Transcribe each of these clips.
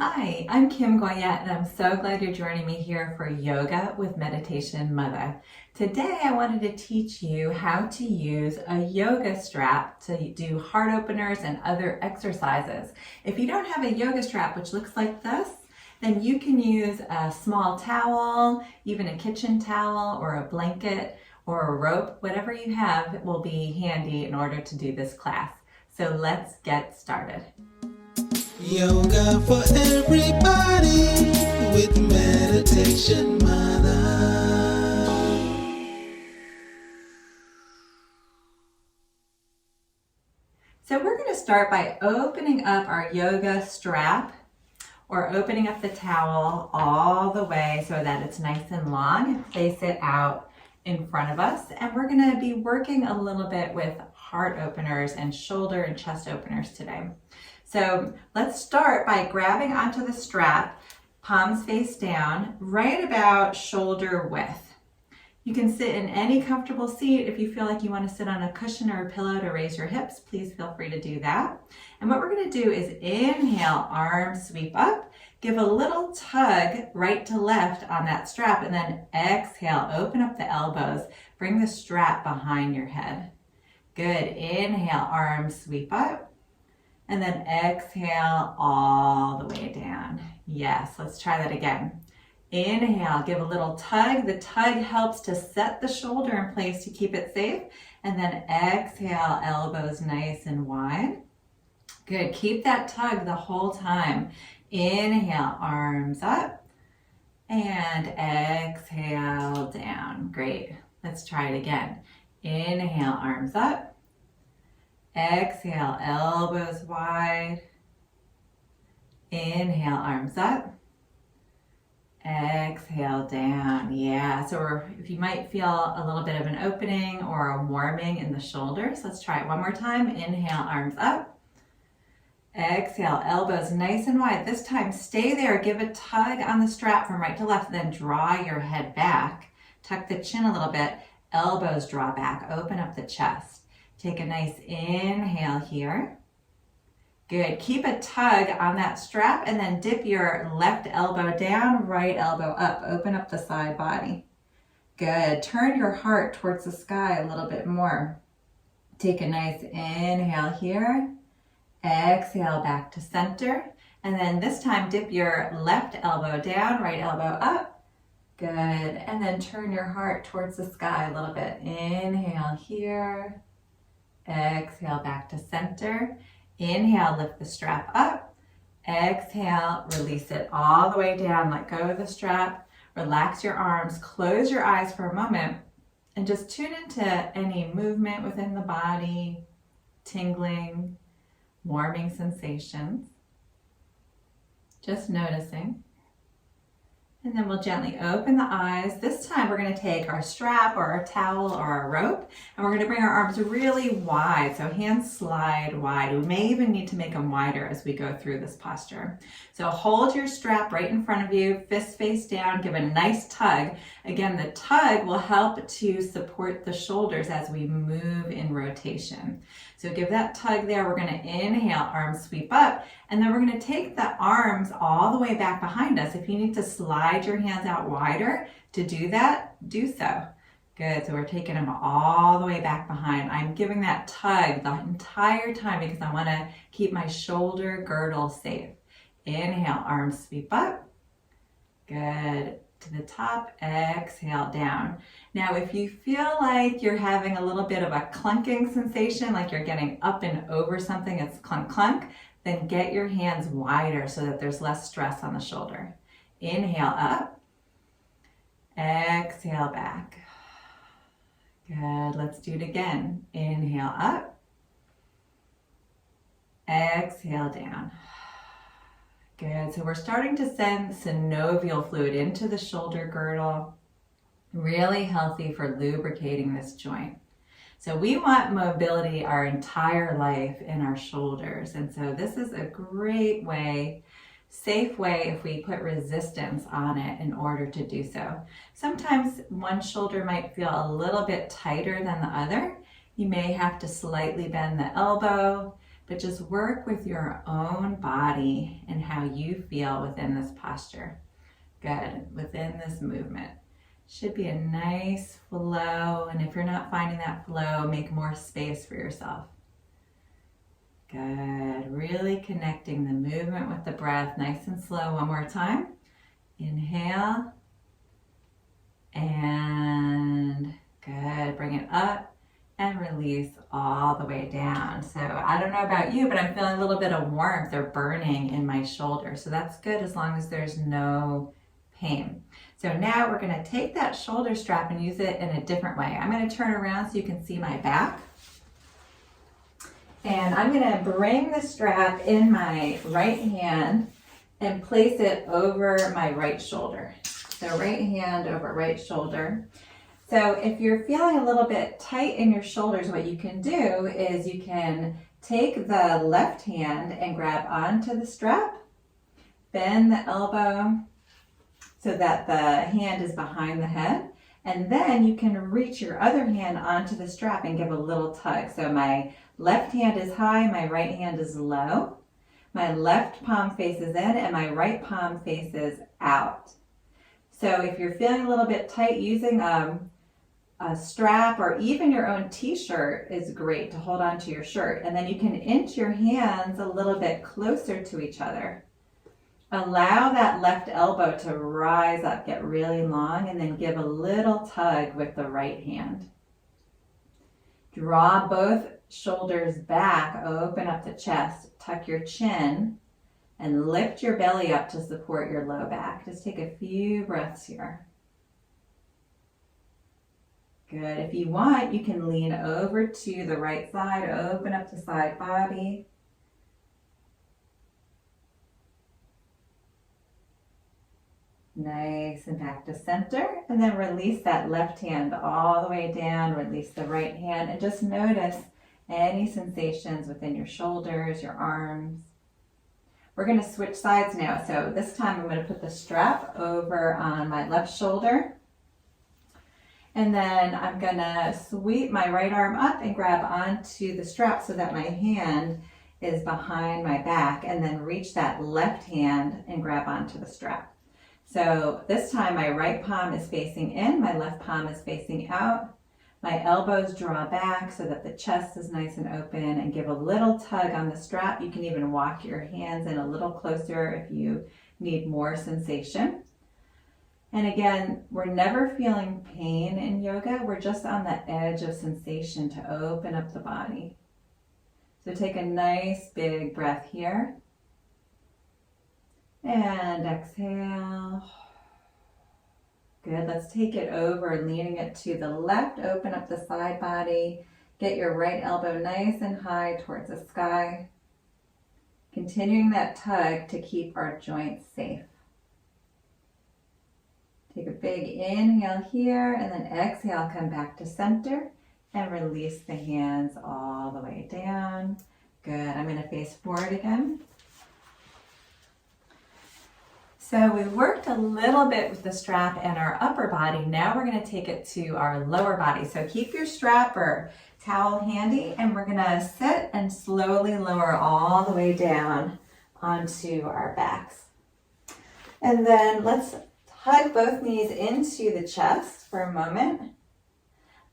Hi, I'm Kim Goyette, and I'm so glad you're joining me here for Yoga with Meditation Mutha. Today, I wanted to teach you how to use a yoga strap to do heart openers and other exercises. If you don't have a yoga strap, which looks like this, then you can use a small towel, even a kitchen towel or a blanket or a rope. Whatever you have will be handy in order to do this class. So let's get started. Yoga for everybody with Meditation Mutha. So we're going to start by opening up our yoga strap or opening up the towel all the way so that it's nice and long and place it out in front of us. And we're going to be working a little bit with heart openers and shoulder and chest openers today. So let's start by grabbing onto the strap, palms face down, right about shoulder width. You can sit in any comfortable seat. If you feel like you want to sit on a cushion or a pillow to raise your hips, please feel free to do that. And what we're going to do is inhale, arms sweep up, give a little tug right to left on that strap, and then exhale, open up the elbows, bring the strap behind your head. Good, inhale, arms sweep up. And then exhale all the way down. Yes, let's try that again. Inhale, give a little tug. The tug helps to set the shoulder in place to keep it safe. And then exhale, elbows nice and wide. Good, keep that tug the whole time. Inhale, arms up. And exhale, down. Great, let's try it again. Inhale, arms up. Exhale, elbows wide. Inhale, arms up. Exhale, down. Yeah, so if you might feel a little bit of an opening or a warming in the shoulders, let's try it one more time. Inhale, arms up. Exhale, elbows nice and wide. This time, stay there. Give a tug on the strap from right to left, then draw your head back. Tuck the chin a little bit. Elbows draw back. Open up the chest. Take a nice inhale here. Good. Keep a tug on that strap and then dip your left elbow down, right elbow up. Open up the side body. Good. Turn your heart towards the sky a little bit more. Take a nice inhale here. Exhale back to center. And then this time dip your left elbow down, right elbow up. Good. And then turn your heart towards the sky a little bit. Inhale here. Exhale back to center. Inhale, lift the strap up. Exhale, release it all the way down. Let go of the strap. Relax your arms. Close your eyes for a moment and just tune into any movement within the body, tingling, warming sensations. Just noticing. And then we'll gently open the eyes. This time we're going to take our strap or our towel or our rope, and we're going to bring our arms really wide. So hands slide wide. We may even need to make them wider as we go through this posture. So hold your strap right in front of you, fist face down, give a nice tug. Again, the tug will help to support the shoulders as we move in rotation. So give that tug there. We're going to inhale, arms sweep up, and then we're going to take the arms all the way back behind us. If you need to slide your hands out wider to do that, do so. Good, so we're taking them all the way back behind. I'm giving that tug the entire time because I want to keep my shoulder girdle safe. Inhale, arms sweep up. Good. To the top, exhale down. Now, if you feel like you're having a little bit of a clunking sensation, like you're getting up and over something, it's clunk clunk, then get your hands wider so that there's less stress on the shoulder. Inhale up, exhale back. Good, let's do it again. Inhale up, exhale down. Good, so we're starting to send synovial fluid into the shoulder girdle. Really healthy for lubricating this joint. So we want mobility our entire life in our shoulders. And so this is a great way, safe way if we put resistance on it in order to do so. Sometimes one shoulder might feel a little bit tighter than the other. You may have to slightly bend the elbow, but just work with your own body and how you feel within this posture. Good, within this movement. Should be a nice flow, and if you're not finding that flow, make more space for yourself. Good, really connecting the movement with the breath, nice and slow. One more time. Inhale, and good, bring it up and release all the way down. So I don't know about you, but I'm feeling a little bit of warmth or burning in my shoulder. So that's good as long as there's no pain. So now we're going to take that shoulder strap and use it in a different way. I'm going to turn around so you can see my back. And I'm going to bring the strap in my right hand and place it over my right shoulder. So right hand over right shoulder. So if you're feeling a little bit tight in your shoulders, what you can do is you can take the left hand and grab onto the strap, bend the elbow so that the hand is behind the head, and then you can reach your other hand onto the strap and give a little tug. So my left hand is high, my right hand is low. My left palm faces in and my right palm faces out. So if you're feeling a little bit tight, using a strap or even your own t-shirt is great to hold on to your shirt. And then you can inch your hands a little bit closer to each other. Allow that left elbow to rise up, get really long, and then give a little tug with the right hand. Draw both shoulders back, open up the chest, tuck your chin, and lift your belly up to support your low back. Just take a few breaths here. Good. If you want, you can lean over to the right side, open up the side body. Nice, and back to center, and then release that left hand all the way down, release the right hand, and just notice any sensations within your shoulders, your arms. We're going to switch sides now. So this time I'm going to put the strap over on my left shoulder, and then I'm going to sweep my right arm up and grab onto the strap so that my hand is behind my back, and then reach that left hand and grab onto the strap. So this time my right palm is facing in, my left palm is facing out. My elbows draw back so that the chest is nice and open, and give a little tug on the strap. You can even walk your hands in a little closer if you need more sensation. And again, we're never feeling pain in yoga. We're just on the edge of sensation to open up the body. So take a nice big breath here. And exhale. Good. Let's take it over, leaning it to the left. Open up the side body. Get your right elbow nice and high towards the sky. Continuing that tug to keep our joints safe. Take a big inhale here, and then exhale, come back to center and release the hands all the way down. Good. I'm going to face forward again. So we worked a little bit with the strap and our upper body. Now we're going to take it to our lower body. So keep your strap or towel handy, and we're going to sit and slowly lower all the way down onto our backs. And then let's hug both knees into the chest for a moment.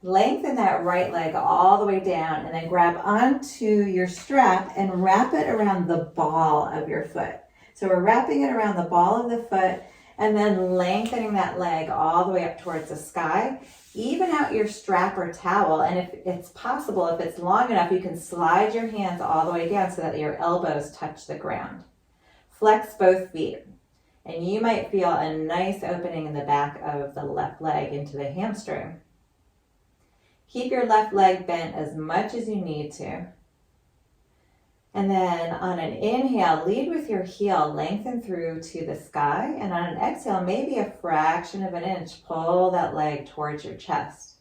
Lengthen that right leg all the way down, and then grab onto your strap and wrap it around the ball of your foot. So we're wrapping it around the ball of the foot, and then lengthening that leg all the way up towards the sky. Even out your strap or towel, and if it's possible, if it's long enough, you can slide your hands all the way down so that your elbows touch the ground. Flex both feet, and you might feel a nice opening in the back of the left leg into the hamstring. Keep your left leg bent as much as you need to. And then on an inhale, lead with your heel, lengthen through to the sky. And on an exhale, maybe a fraction of an inch, pull that leg towards your chest,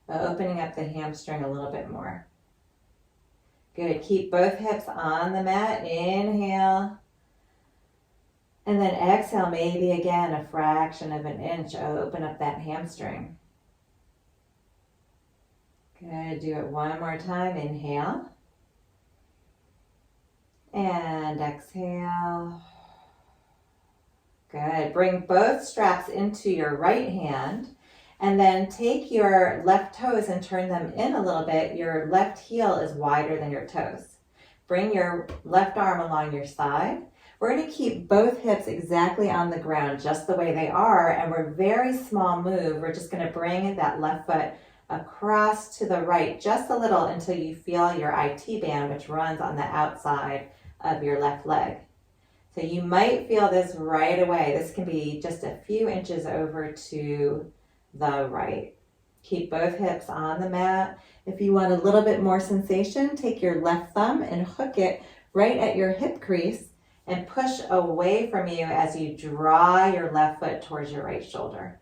opening up the hamstring a little bit more. Good. Keep both hips on the mat. Inhale. And then exhale, maybe again a fraction of an inch, open up that hamstring. Good. Do it one more time. Inhale. And then exhale, maybe a fraction of an inch, open up that hamstring. Good. Do it one more time. Inhale. And exhale. Good. Bring both straps into your right hand and then take your left toes and turn them in a little bit. Your left heel is wider than your toes. Bring your left arm along your side. We're going to keep both hips exactly on the ground, just the way they are, and we're very small move. We're just going to bring that left foot across to the right just a little until you feel your IT band, which runs on the outside of your left leg. So you might feel this right away. This can be just a few inches over to the right. Keep both hips on the mat. If you want a little bit more sensation, take your left thumb and hook it right at your hip crease and push away from you as you draw your left foot towards your right shoulder.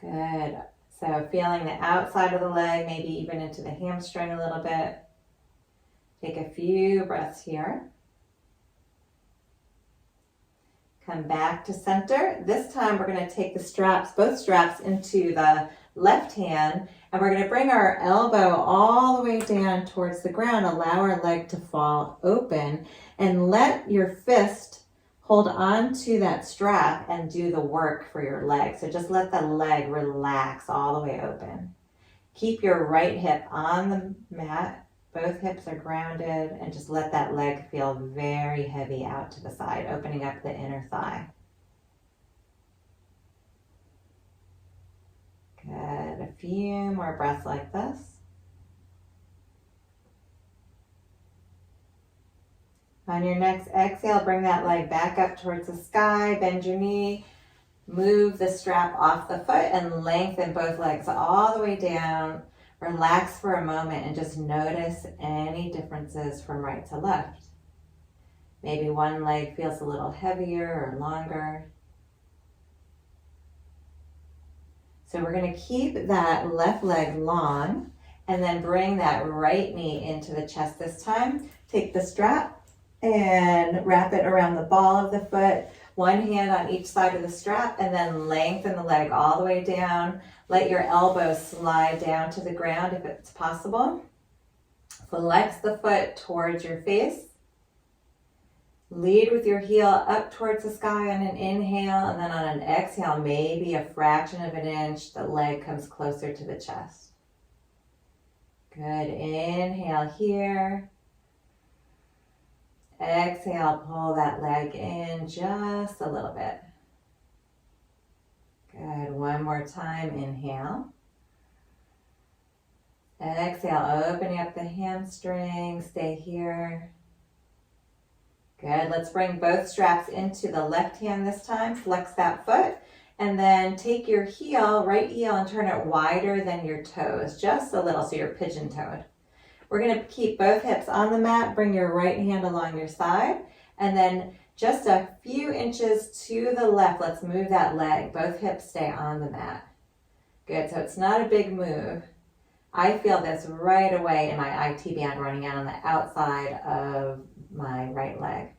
Good. So feeling the outside of the leg, maybe even into the hamstring a little bit. Take a few breaths here. Come back to center. This time we're going to take the straps, both straps, into the left hand, and we're going to bring our elbow all the way down towards the ground. Allow our leg to fall open and let your fist hold on to that strap and do the work for your leg. So just let the leg relax all the way open. Keep your right hip on the mat. Both hips are grounded, and just let that leg feel very heavy out to the side, opening up the inner thigh. Good. A few more breaths like this. On your next exhale, bring that leg back up towards the sky, bend your knee, move the strap off the foot, and lengthen both legs all the way down. Relax for a moment and just notice any differences from right to left. Maybe one leg feels a little heavier or longer. So we're going to keep that left leg long and then bring that right knee into the chest this time. Take the strap and wrap it around the ball of the foot, one hand on each side of the strap, and then lengthen the leg all the way down. Let your elbows slide down to the ground if it's possible. Flex the foot towards your face. Lead with your heel up towards the sky on an inhale, and then on an exhale, maybe a fraction of an inch, the leg comes closer to the chest. Good. Inhale here. Exhale, pull that leg in just a little bit. Good. One more time. Inhale. Exhale, opening up the hamstring. Stay here. Good. Let's bring both straps into the left hand this time. Flex that foot. And then take your heel, right heel, and turn it wider than your toes. Just a little, so you're pigeon-toed. We're going to keep both hips on the mat. Bring your right hand along your side. And then just a few inches to the left, let's move that leg. Both hips stay on the mat. Good. So it's not a big move. I feel this right away in my IT band running out on the outside of my right leg.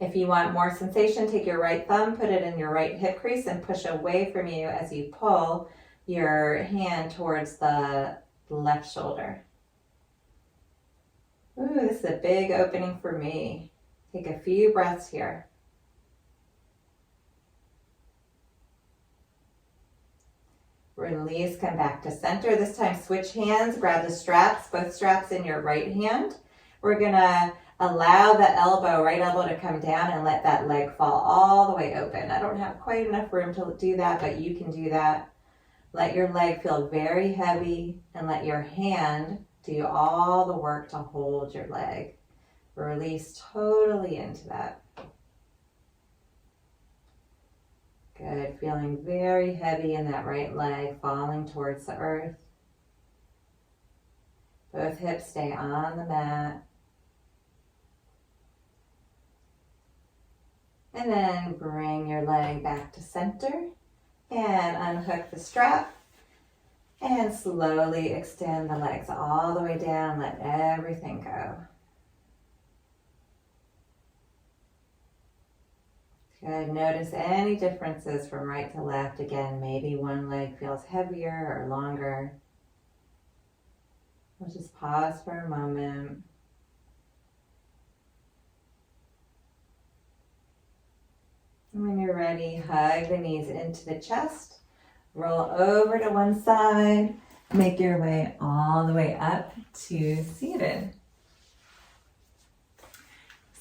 If you want more sensation, take your right thumb, put it in your right hip crease, and push away from you as you pull your hand towards the left shoulder. Ooh, this is a big opening for me. Take a few breaths here. Release, come back to center. This time switch hands, grab the straps, both straps in your right hand. We're gonna allow the elbow, right elbow, to come down and let that leg fall all the way open. I don't have quite enough room to do that, but you can do that. Let your leg feel very heavy and let your hand do all the work to hold your leg. Release totally into that. Good. Feeling very heavy in that right leg, falling towards the earth. Both hips stay on the mat. And then bring your leg back to center and unhook the strap. And slowly extend the legs all the way down. Let everything go. Good. Notice any differences from right to left. Again, maybe one leg feels heavier or longer. We'll just pause for a moment. When you're ready, hug the knees into the chest, roll over to one side, make your way all the way up to seated.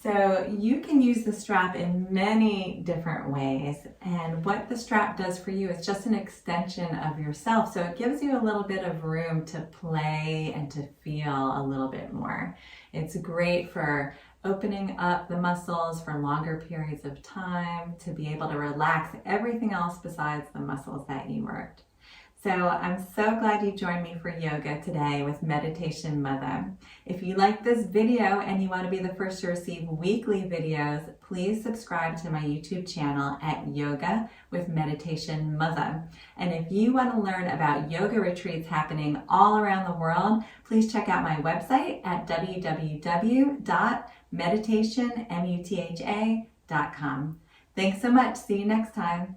So you can use the strap in many different ways, and what the strap does for you is just an extension of yourself. So it gives you a little bit of room to play and to feel a little bit more. It's great for opening up the muscles for longer periods of time, to be able to relax everything else besides the muscles that you worked. So I'm so glad you joined me for yoga today with Meditation Mutha. If you like this video and you want to be the first to receive weekly videos, please subscribe to my YouTube channel at Yoga with Meditation Mutha. And if you want to learn about yoga retreats happening all around the world, please check out my website at www.meditationmutha.com. Thanks so much. See you next time.